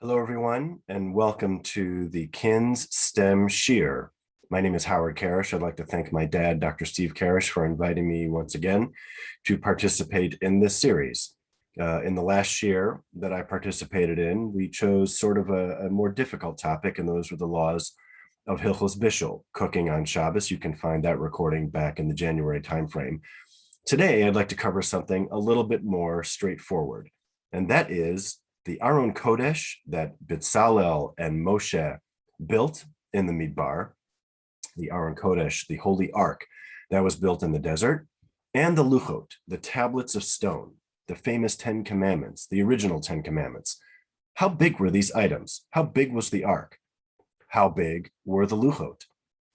Hello, everyone, and welcome to the KINS STEM Shiur. My name is Howard Karesh. I'd like to thank my dad, Dr. Steve Karesh, for inviting me once again to participate in this series. In the last year that I participated in, we chose sort of a more difficult topic, and those were the laws of Hilchos Bishul, cooking on Shabbos. You can find that recording back in the January timeframe. Today, I'd like to cover something a little bit more straightforward, and that is the Aron Kodish that Bezalel and Moshe built in the Midbar, the Aron Kodish, the Holy Ark that was built in the desert, and the Luchot, the tablets of stone, the famous 10 Commandments, the original 10 Commandments. How big were these items? How big was the Ark? How big were the Luchot?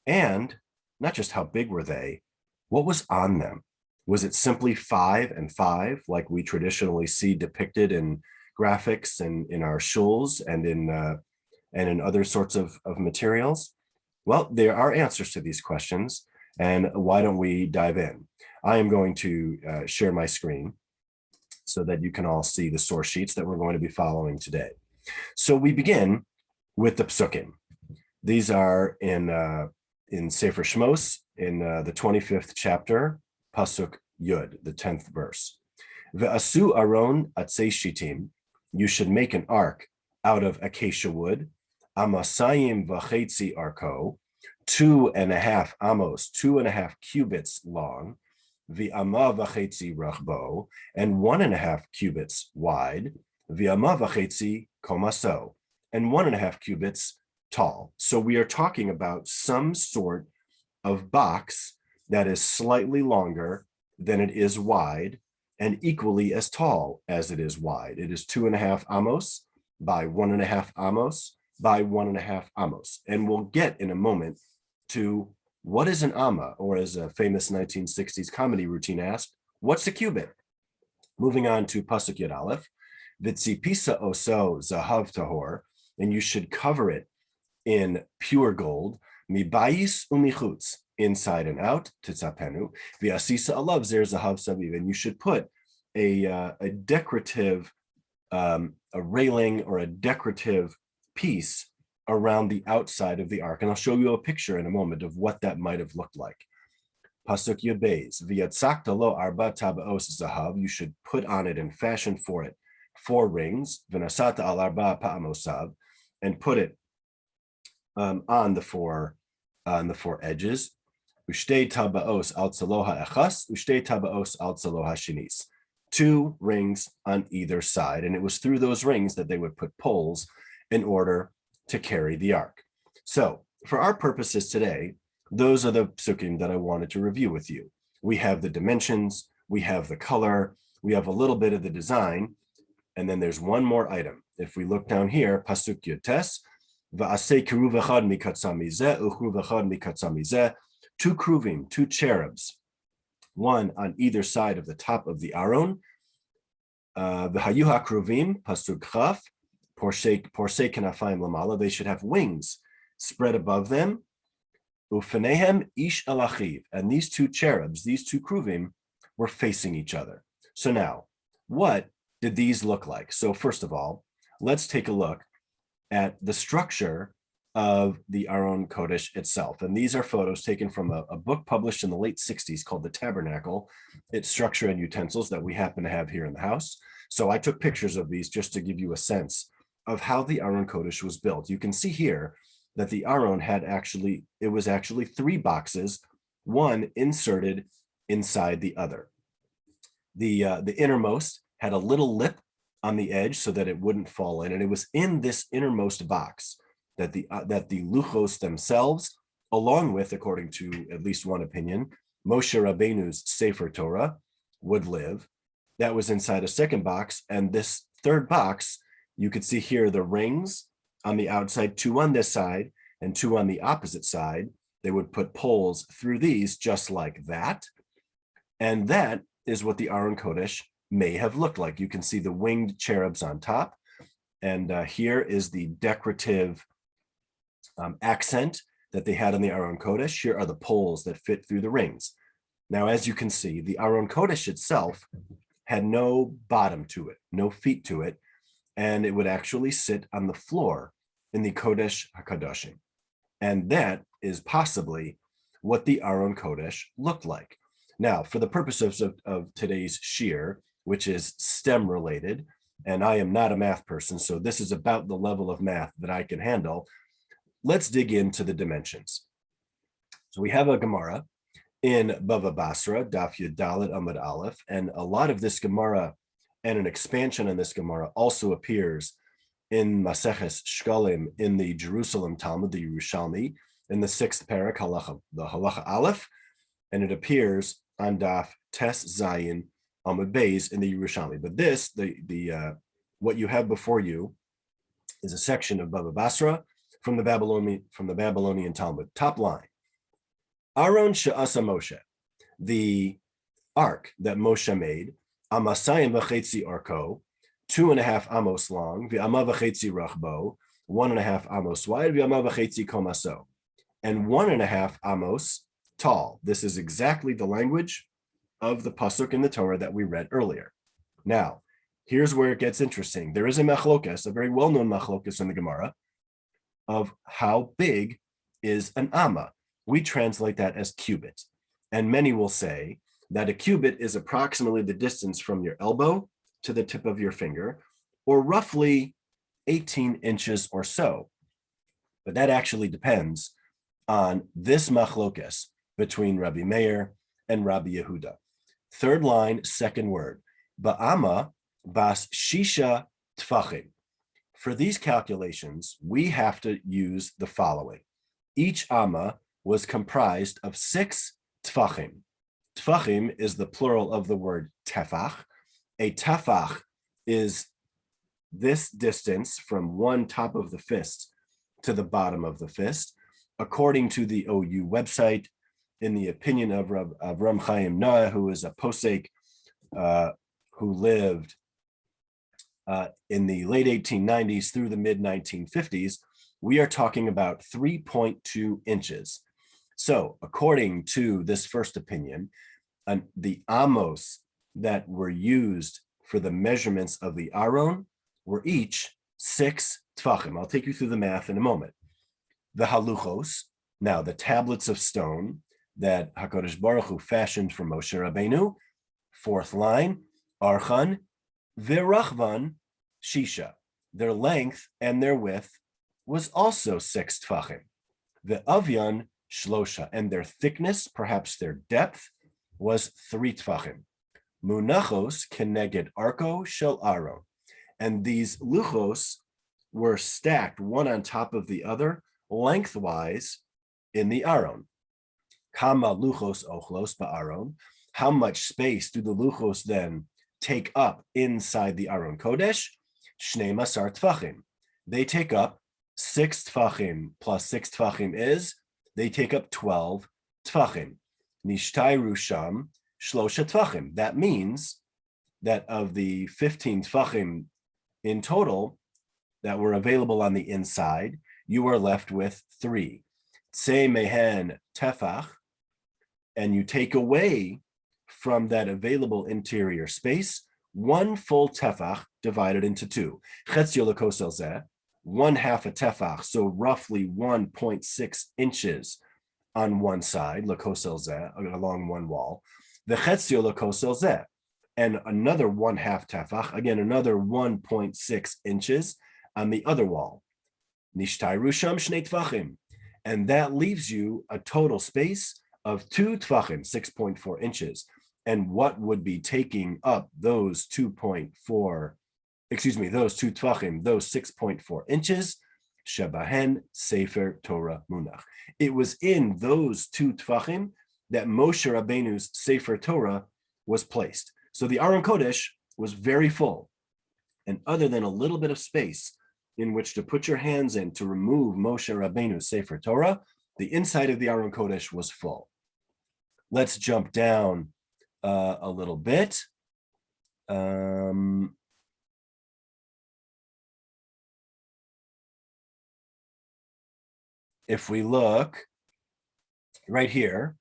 And not just how big were they, what was on them? Was it simply 5 and 5, like we traditionally see depicted in graphics and in our shuls and in other sorts of materials? Well, there are answers to these questions, and why don't we dive in? I am going to share my screen so that you can all see the source sheets that we're going to be following today. So we begin with the psukim. These are in Sefer Shmos, in the 25th chapter, Pasuk Yud, the 10th verse. Ve'asu Aron atzei shitim. You should make an ark out of acacia wood, amasayim v'chetzi arko, 2.5 amos, 2.5 cubits long, v'ama v'chetzi rachbo, and 1.5 cubits wide, v'ama v'chetzi komaso, and 1.5 cubits tall. So we are talking about some sort of box that is slightly longer than it is wide, and equally as tall as it is wide. It is 2.5 amos by 1.5 amos by 1.5 amos. And we'll get in a moment to what is an amma, or as a famous 1960s comedy routine asked, what's a cubit? Moving on to Pasuk Yud Aleph, Vitzipisa oso zahav tahor, and you should cover it in pure gold, mibayis umichutz, inside and out, titzapenu, v'asisa alav zer zahav saviv, and you should put a decorative, a railing or a decorative piece around the outside of the ark. And I'll show you a picture in a moment of what that might have looked like. Pasuk Yud Beis, v'yatzakta lo arba tabaos zahav, you should put on it and fashion for it 4 rings, v'nasata al arba pa'amosav, and put it on the four edges. Ushtei tabaos al tzaloha echas, ushtei tabaos al tzaloha shinis. 2 rings on either side, and it was through those rings that they would put poles in order to carry the ark. So for our purposes today, those are the psukim that I wanted to review with you. We have the dimensions, we have the color, we have a little bit of the design, and then there's one more item. If we look down here, Pasuk Yud Tes, va'asei keruv echad mikatzah mizeh, u'keruv echad mikatzah mizeh, 2 kruvim, 2 cherubs, 1 on either side of the top of the Aron. V'hayu ha'kruvim, Pasuk Chaf, porsei kenafayim lamala, they should have wings spread above them. U'fenehem ish el achiv, and these 2 cherubs, these 2 kruvim, were facing each other. So now, what did these look like? So first of all, let's take a look at the structure of the Aron Kodish itself. And these are photos taken from a book published in the late 60s called The Tabernacle, its structure and utensils that we happen to have here in the house. So I took pictures of these just to give you a sense of how the Aron Kodish was built. You can see here that the Aron was actually 3 boxes, one inserted inside the other. The innermost had a little lip on the edge so that it wouldn't fall in, and it was in this innermost box that the Luchos themselves, along with, according to at least one opinion, Moshe Rabbeinu's Sefer Torah, would live. That was inside a second box, and this third box, you could see here the rings on the outside, 2 on this side and 2 on the opposite side. They would put poles through these just like that, and that is what the Aron Kodish may have looked like. You can see the winged cherubs on top, and here is the decorative accent that they had on the Aron Kodesh. Here are the poles that fit through the rings. Now, as you can see, the Aron Kodesh itself had no bottom to it, no feet to it, and it would actually sit on the floor in the Kodesh HaKadoshim. And that is possibly what the Aron Kodesh looked like. Now, for the purposes of today's shiur, which is STEM related, and I am not a math person, so this is about the level of math that I can handle, let's dig into the dimensions. So we have a Gemara in Bava Basra, Daf Yud Dalet Amud Aleph, and a lot of this Gemara and an expansion on this Gemara also appears in Maseches Shkalim in the Jerusalem Talmud, the Yerushalmi, in the 6th parak, the Halacha Aleph, and it appears on Daf Tes Zayin Amud Beis in the Yerushalmi. But this, what you have before you, is a section of Bava Basra from the Babylonian Talmud. Top line: Aron she'asa Moshe, the ark that Moshe made, Amasayim v'chetzi arko, 2.5 amos long, v'ama v'chetzi rachbo, 1.5 amos wide, v'ama v'chetzi komaso, and 1.5 amos tall. This is exactly the language of the pasuk in the Torah that we read earlier. Now, here's where it gets interesting. There is a machlokas, a very well-known machlokas in the Gemara, of how big is an amma. We translate that as cubit, and many will say that a cubit is approximately the distance from your elbow to the tip of your finger, or roughly 18 inches or so. But that actually depends on this machlokas between Rabbi Meir and Rabbi Yehuda. Third line, second word, ba'ama bas shisha tfachim. For these calculations, we have to use the following. Each amma was comprised of 6 tfachim. Tfachim is the plural of the word tefach. A tefach is this distance from one top of the fist to the bottom of the fist. According to the OU website, in the opinion of Ram Chaim Noah, who is a posek who lived in the late 1890s through the mid 1950s, we are talking about 3.2 inches. So according to this first opinion, the amos that were used for the measurements of the Aron were each 6 tfachim. I'll take you through the math in a moment. The haluchos, now the tablets of stone that HaKadosh Baruch Hu fashioned for Moshe Rabbeinu, 4th line, archan v'rachvan shisha. Their length and their width was also 6 tfachim. The avyan shlosha, and their thickness, perhaps their depth, was 3 tfachim. Munachos keneged arko shel Aron. And these luchos were stacked one on top of the other, lengthwise in the Aron. Kama luchos ochlos ba'aron. How much space do the luchos then take up inside the Aron Kodesh? Shnei masar tfachim. They take up 6 tfachim plus 6 tfachim is, they take up 12 tfachim. Nishtayru sham shlosha tfachim. That means that of the 15 tfachim in total that were available on the inside, you are left with 3. Tse mehen tefach, and you take away from that available interior space 1 full tefach divided into 2. Chetzio lekosel zeh, 1/2 a tefach, so roughly 1.6 inches on one side, lekosel zeh, along one wall. The chetzio lekosel zeh, and another 1/2 tefach, again another 1.6 inches on the other wall. Nishtayru sham shnei tfachim, and that leaves you a total space of 2 tfachim, 6.4 inches. And what would be taking up those 2 tfachim, those 6.4 inches? Shebahen Sefer Torah Munach. It was in those 2 tfachim that Moshe Rabbeinu's Sefer Torah was placed. So the Aron Kodesh was very full. And other than a little bit of space in which to put your hands in to remove Moshe Rabbeinu's Sefer Torah, the inside of the Aron Kodesh was full. Let's jump down a little bit. If we look right here,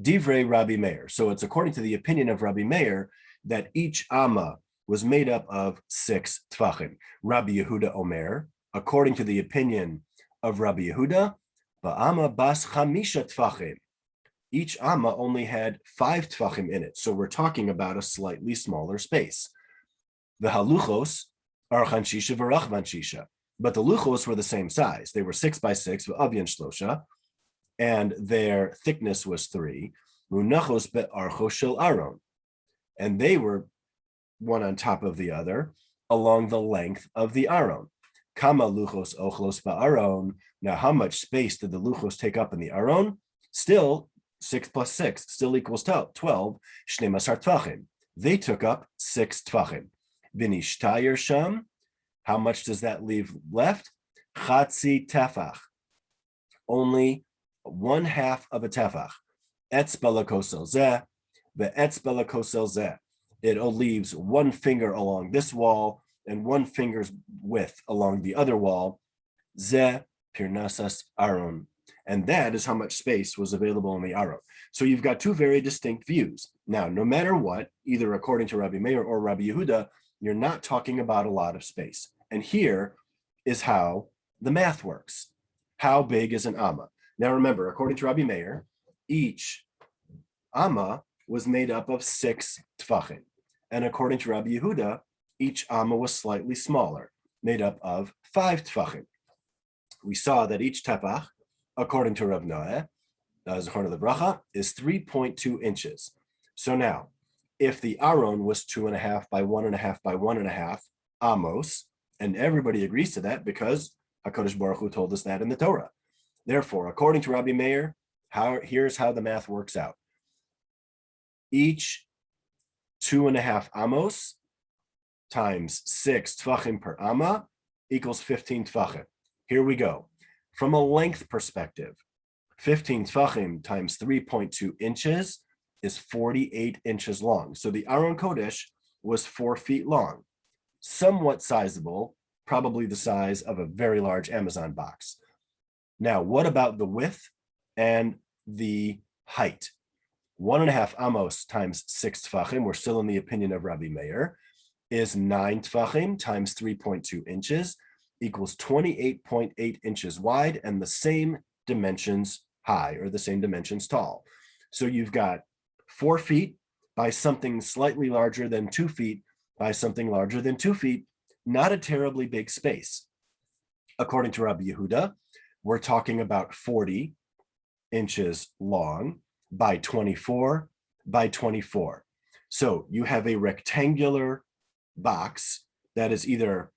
Divrei Rabbi Meir. So it's according to the opinion of Rabbi Meir that each amma was made up of 6 tvachim. Rabbi Yehuda Omer, according to the opinion of Rabbi Yehuda, Amma bas chamisha tvachim. Each Amma only had 5 tvachim in it. So we're talking about a slightly smaller space. The haluchos are chanshisha v'rachvan shisha. But the luchos were the same size. They were 6 by 6, v'avyan shlosha, and their thickness was 3. Munachos be'archo shel Aron. And they were one on top of the other along the length of the Aron. Kama luchos ochlos ba'aron. Now, how much space did the luchos take up in the Aron? Still, 6 plus 6 still equals 12. 12 tvachim. They took up 6 tvachim. V'nishtayer sham. How much does that leave left? Chatzi tefach. Only 1/2 of a tefach. Etzba lekosel zeh, ve'etzba lekosel zeh. It leaves 1 finger along this wall and 1 finger's width along the other wall. Zeh pirnasas Aron. And that is how much space was available in the Aron. So you've got 2 very distinct views. Now, no matter what, either according to Rabbi Meir or Rabbi Yehuda, you're not talking about a lot of space. And here is how the math works. How big is an Amma? Now remember, according to Rabbi Meir, each Amma was made up of 6 tvachim. And according to Rabbi Yehuda, each Amma was slightly smaller, made up of 5 tvachim. We saw that each tefach, according to Rav Noah, Zechron Livracha, is 3.2 inches. So now, if the Aron was 2.5 by 1.5 by 1.5 amos, and everybody agrees to that because HaKadosh Baruch Hu told us that in the Torah. Therefore, according to Rabbi Meir, here's how the math works out. Each 2.5 amos times 6 tvachim per amma equals 15 tvachim. Here we go. From a length perspective, 15 tvachim times 3.2 inches is 48 inches long. So the Aron Kodish was 4 feet long. Somewhat sizable, probably the size of a very large Amazon box. Now, what about the width and the height? 1.5 amos times 6 tvachim, we're still in the opinion of Rabbi Meir, is 9 tvachim times 3.2 inches equals 28.8 inches wide and the same dimensions high, or the same dimensions tall. So you've got 4 feet by something slightly larger than 2 feet by something larger than 2 feet, not a terribly big space. According to Rabbi Yehuda, we're talking about 40 inches long by 24 by 24. So you have a rectangular box that is either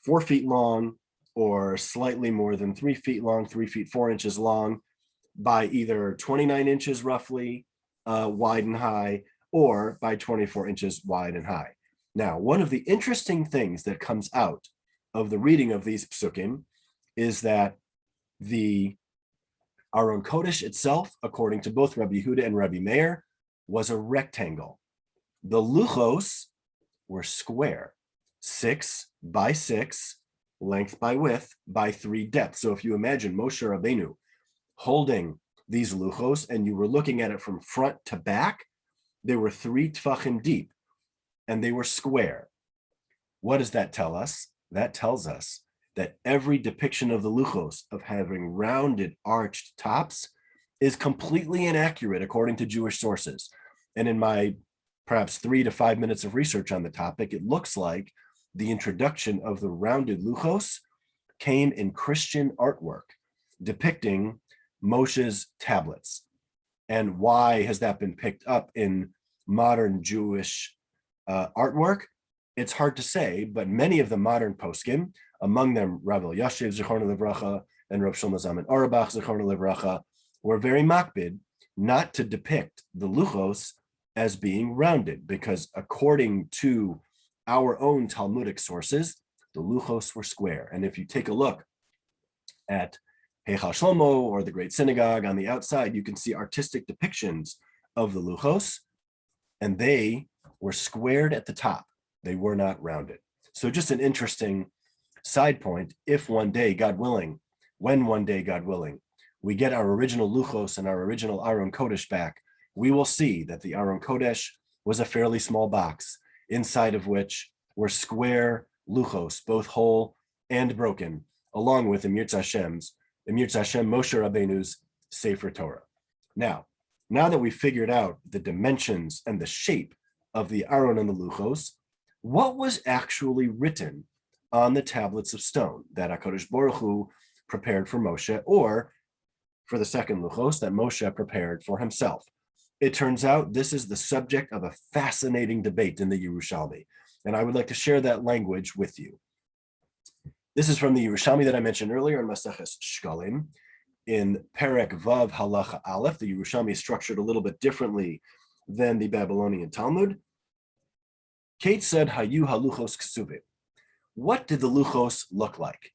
4 feet long or slightly more than 3 feet long, 3 feet 4 inches long, by either 29 inches roughly wide and high, or by 24 inches wide and high. Now, one of the interesting things that comes out of the reading of these psukim is that the Aron Kodish itself, according to both Rabbi Yehuda and Rabbi Meir, was a rectangle. The luchos were square, 6 by 6, length by width, by 3 depth. So if you imagine Moshe Rabbeinu holding these luchos and you were looking at it from front to back, they were 3 tfachim deep and they were square. What does that tell us? That tells us that every depiction of the luchos of having rounded, arched tops is completely inaccurate according to Jewish sources. And in my perhaps 3 to 5 minutes of research on the topic, it looks like the introduction of the rounded luchos came in Christian artwork depicting Moshe's tablets. And why has that been picked up in modern Jewish artwork? It's hard to say, but many of the modern poskim, among them Rav Elyashiv Zechron Livracha and Rav Shlomo Zalman Auerbach Zechron Livracha, were very makbid not to depict the luchos as being rounded, because according to our own Talmudic sources, the luchos were square. And if you take a look at Heichal Shlomo or the Great Synagogue on the outside, you can see artistic depictions of the luchos, and they were squared at the top. They were not rounded. So just an interesting side point, if one day, God willing, when one day, God willing, we get our original luchos and our original Aron Kodesh back, we will see that the Aron Kodesh was a fairly small box inside of which were square luchos, both whole and broken, along with Emir Hashem Moshe Rabbeinu's Sefer Torah. Now that we've figured out the dimensions and the shape of the Aron and the luchos, what was actually written on the tablets of stone that HaKadosh Baruch Hu prepared for Moshe, or for the second luchos that Moshe prepared for himself? It turns out this is the subject of a fascinating debate in the Yerushalmi, and I would like to share that language with you. This is from the Yerushalmi that I mentioned earlier in Maseches Shkalim. In Perek Vav Halacha Aleph, the Yerushalmi is structured a little bit differently than the Babylonian Talmud. Kate said, Hayu haluchos ksuvim. What did the luchos look like?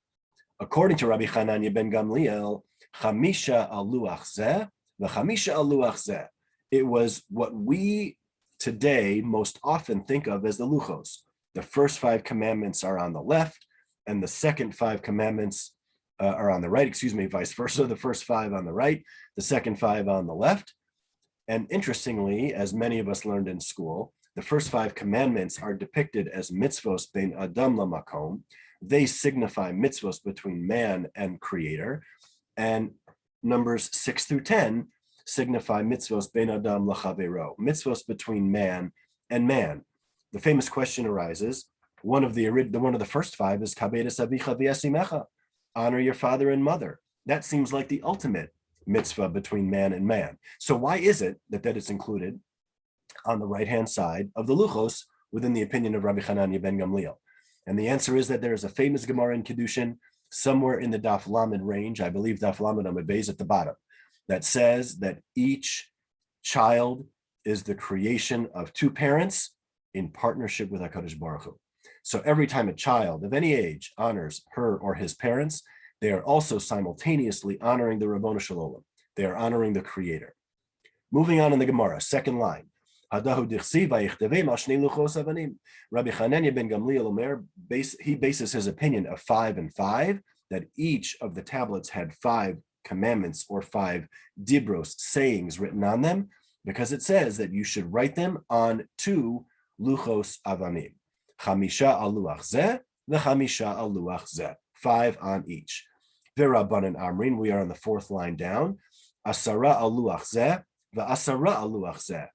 According to Rabbi Hananya ben Gamliel, Chamisha aluach zeh, v'chamisha aluach zeh. It was what we today most often think of as the luchos. The first 5 commandments are on the left, and the second 5 commandments are on the right, vice versa. The first 5 on the right, the second 5 on the left. And interestingly, as many of us learned in school, the first 5 commandments are depicted as mitzvos bein adam lamakom. They signify mitzvos between man and creator. And numbers 6 through 10 signify mitzvos bein adam lachavero, mitzvos between man and man. The famous question arises, one of the first 5 is kabedes avicha v'yasimecha, honor your father and mother. That seems like the ultimate mitzvah between man and man. So why is it that is included on the right-hand side of the luchos within the opinion of Rabbi Hananya ben Gamliel? And the answer is that there is a famous Gemara in Kedushin somewhere in the Daf Lamed range, I believe Daf Lamed Amud Beis at the bottom, that says that each child is the creation of 2 parents in partnership with HaKadosh Baruch Hu. So every time a child of any age honors her or his parents, they are also simultaneously honoring the Rabbonu Shalom. They are honoring the Creator. Moving on in the Gemara, second line. Rabbi Hananya ben Gamliel Omer, he bases his opinion of 5 and 5, that each of the tablets had 5 commandments or 5 dibros, sayings written on them, because it says that you should write them on 2 luchos avanim. Chamisha aluach zeh, v'chamisha aluach zeh. 5 on each. V'Rabbanan Amrin, we are on the 4th line down. Asara aluach zeh, v'asara aluach zeh.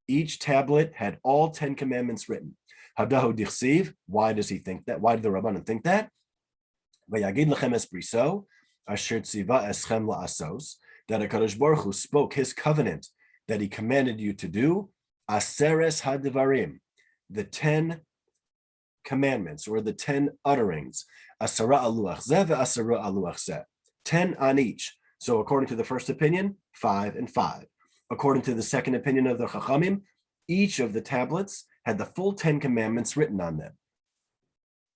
Each tablet had all 10 commandments written. Hadahu dichsiv, why does he think that? Why did the Rabbanan think that? V'yagid lechem es briso, asher tziva eschem la'asos, that HaKadosh Baruch Hu spoke his covenant that he commanded you to do, aseres hadivarim, the 10 commandments or the 10 utterings, asara aluach zeh ve'asara aluach zeh, 10 on each. So according to the first opinion, 5 and 5. According to the second opinion of the Chachamim, each of the tablets had the full 10 commandments written on them.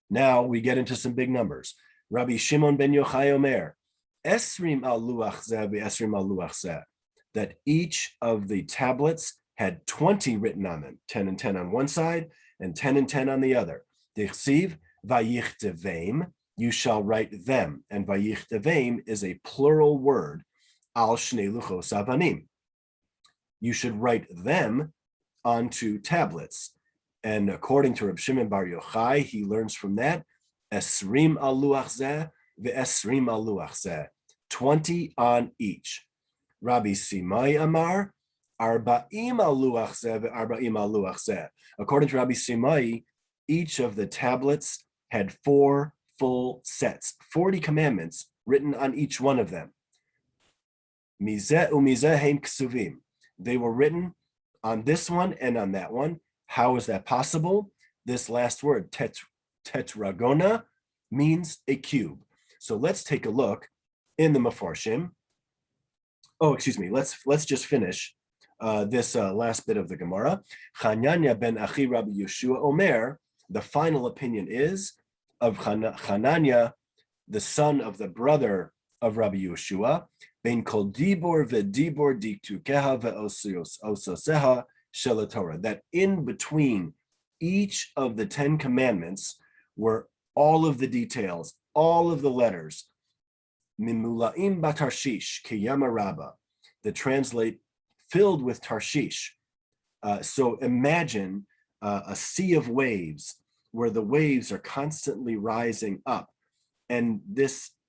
Now we get into some big numbers. Rabbi Shimon ben Yochai Omer, esrim al luach zeh ve'esrim al luach zeh, that each of the tablets had 20 written on them, 10 and 10 on one side and 10 and 10 on the other. Dichsiv vayichtevim, you shall write them, and vayichtevim is a plural word, al shnei luchos avanim. You should write them onto tablets. And according to Reb Shimon Bar Yochai, he learns from that, esrim al luach zeh ve'esrim al luach zeh, 20 on each. Rabbi Simai Amar, arba'im al luach zeh ve'arba'im al luach zeh. According to Rabbi Simai, each of the tablets had 4 full sets, 40 commandments written on each one of them. Mizeh u'mizeh heim ksuvim. They were written on this one and on that one. How is that possible? This last word, tetragona, means a cube. So let's take a look in the Mefarshim. Oh, excuse me. Let's just finish this last bit of the Gemara. Chananya ben Achi Rabbi Yeshua Omer, the final opinion is of Chananya, the son of the brother of Rabbi Yeshua, ben kol dibor ve'dibor diktukeha ve'ososeha shel Torah, that in between each of the 10 commandments were all of the details, all of the letters, mimulaim batarshish kiyama rabba, that translate filled with Tarshish. So imagine a sea of waves where the waves are constantly rising up. And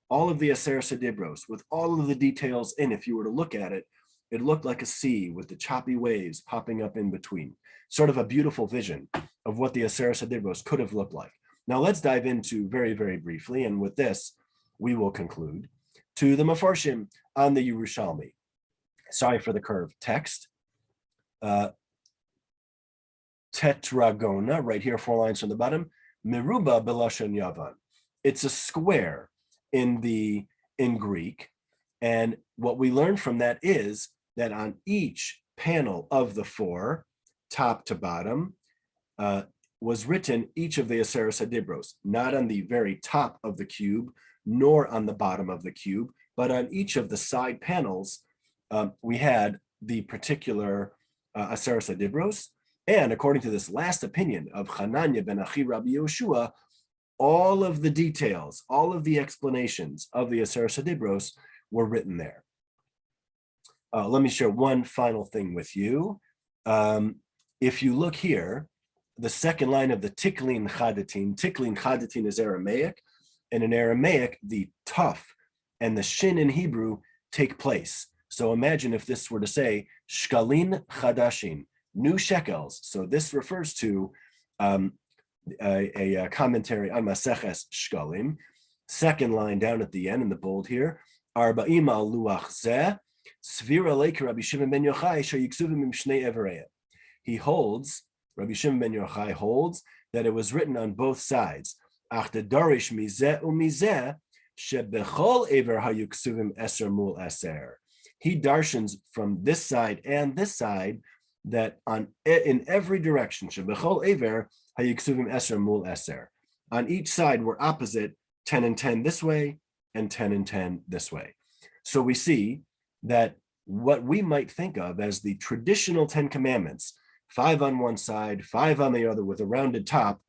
all of the Aseret Dibros, with all of the details in, if you were to look at it, it looked like a sea with the choppy waves popping up in between. Sort of a beautiful vision of what the Aseret Dibros could have looked like. Now let's dive into very, very briefly, and with this, we will conclude, to the Mefarshim on the Yerushalmi. Sorry for the curved text. Tetragona, right here, 4 lines from the bottom. Meruba belashon Yavan. It's a square in Greek, and what we learn from that is that on each panel of the 4, top to bottom, was written each of the Aseret Dibros, not on the very top of the cube, nor on the bottom of the cube, but on each of the side panels, we had the particular Aseret Dibros. And according to this last opinion of Hananya ben Achi Rabbi Yehoshua, all of the details, all of the explanations of the Aseret Dibros were written there. Let me share one final thing with you. If you look here, the second line of the Tiklin Chadatin is Aramaic, and in Aramaic, the Tuf and the Shin in Hebrew take place. So imagine if this were to say, Shkalin Chadashin, new shekels. So this refers to a commentary on Maseches Shkalim. Second line down at the end in the bold here, Arba'im al luach zeh, Svira leik Rabbi Shimon ben Yochai sheyiksuvim im shnei evereim. He holds, Rabbi Shimon ben Yochai holds, that it was written on both sides. Ach de dorish mizeh umizeh shebechol ever hayuksuvim eser mul eser. He darshans from this side and this side that in every direction, shebechol ever hayuksuvim eser mul eser. On each side were opposite 10 and 10 this way and 10 and 10 this way. So we see that what we might think of as the traditional 10 commandments, 5 on one side, 5 on the other with a rounded top,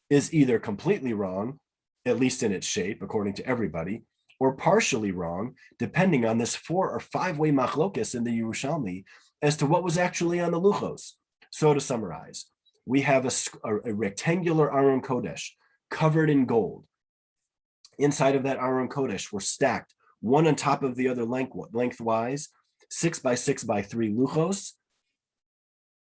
is either completely wrong, at least in its shape, according to everybody, or partially wrong, depending on this 4 or 5-way machlokas in the Yerushalmi as to what was actually on the Luchos. So to summarize, we have a rectangular Aron Kodesh covered in gold. Inside of that Aron Kodesh were stacked one on top of the other lengthwise, 6 by 6 by 3 Luchos.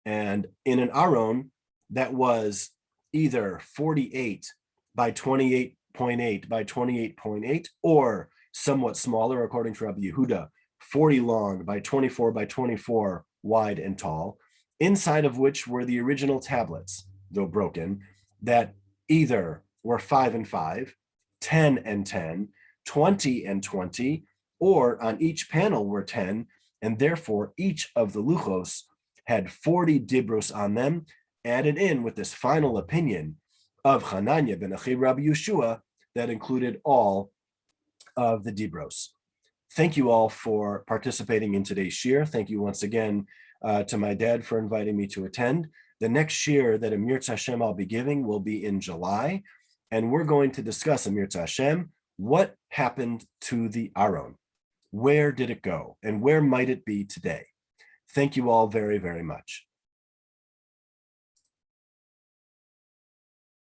And in an Aron that was either 48 by 28.8 by 28.8, or somewhat smaller, according to Rabbi Yehuda, 40 long by 24 by 24 wide and tall, inside of which were the original tablets, though broken, that either were 5 and 5, 10 and 10, 20 and 20, or on each panel were 10, and therefore each of the Luchos had 40 dibros on them, added in with this final opinion of Hananya ben Achi Rabbi Yehoshua that included all of the dibros. Thank you all for participating in today's shiur. Thank you once again to my dad for inviting me to attend. The next shiur that Amir Hashem I'll be giving will be in July, and we're going to discuss, Amir Hashem, what happened to the Aron? Where did it go? And where might it be today? Thank you all very, very much.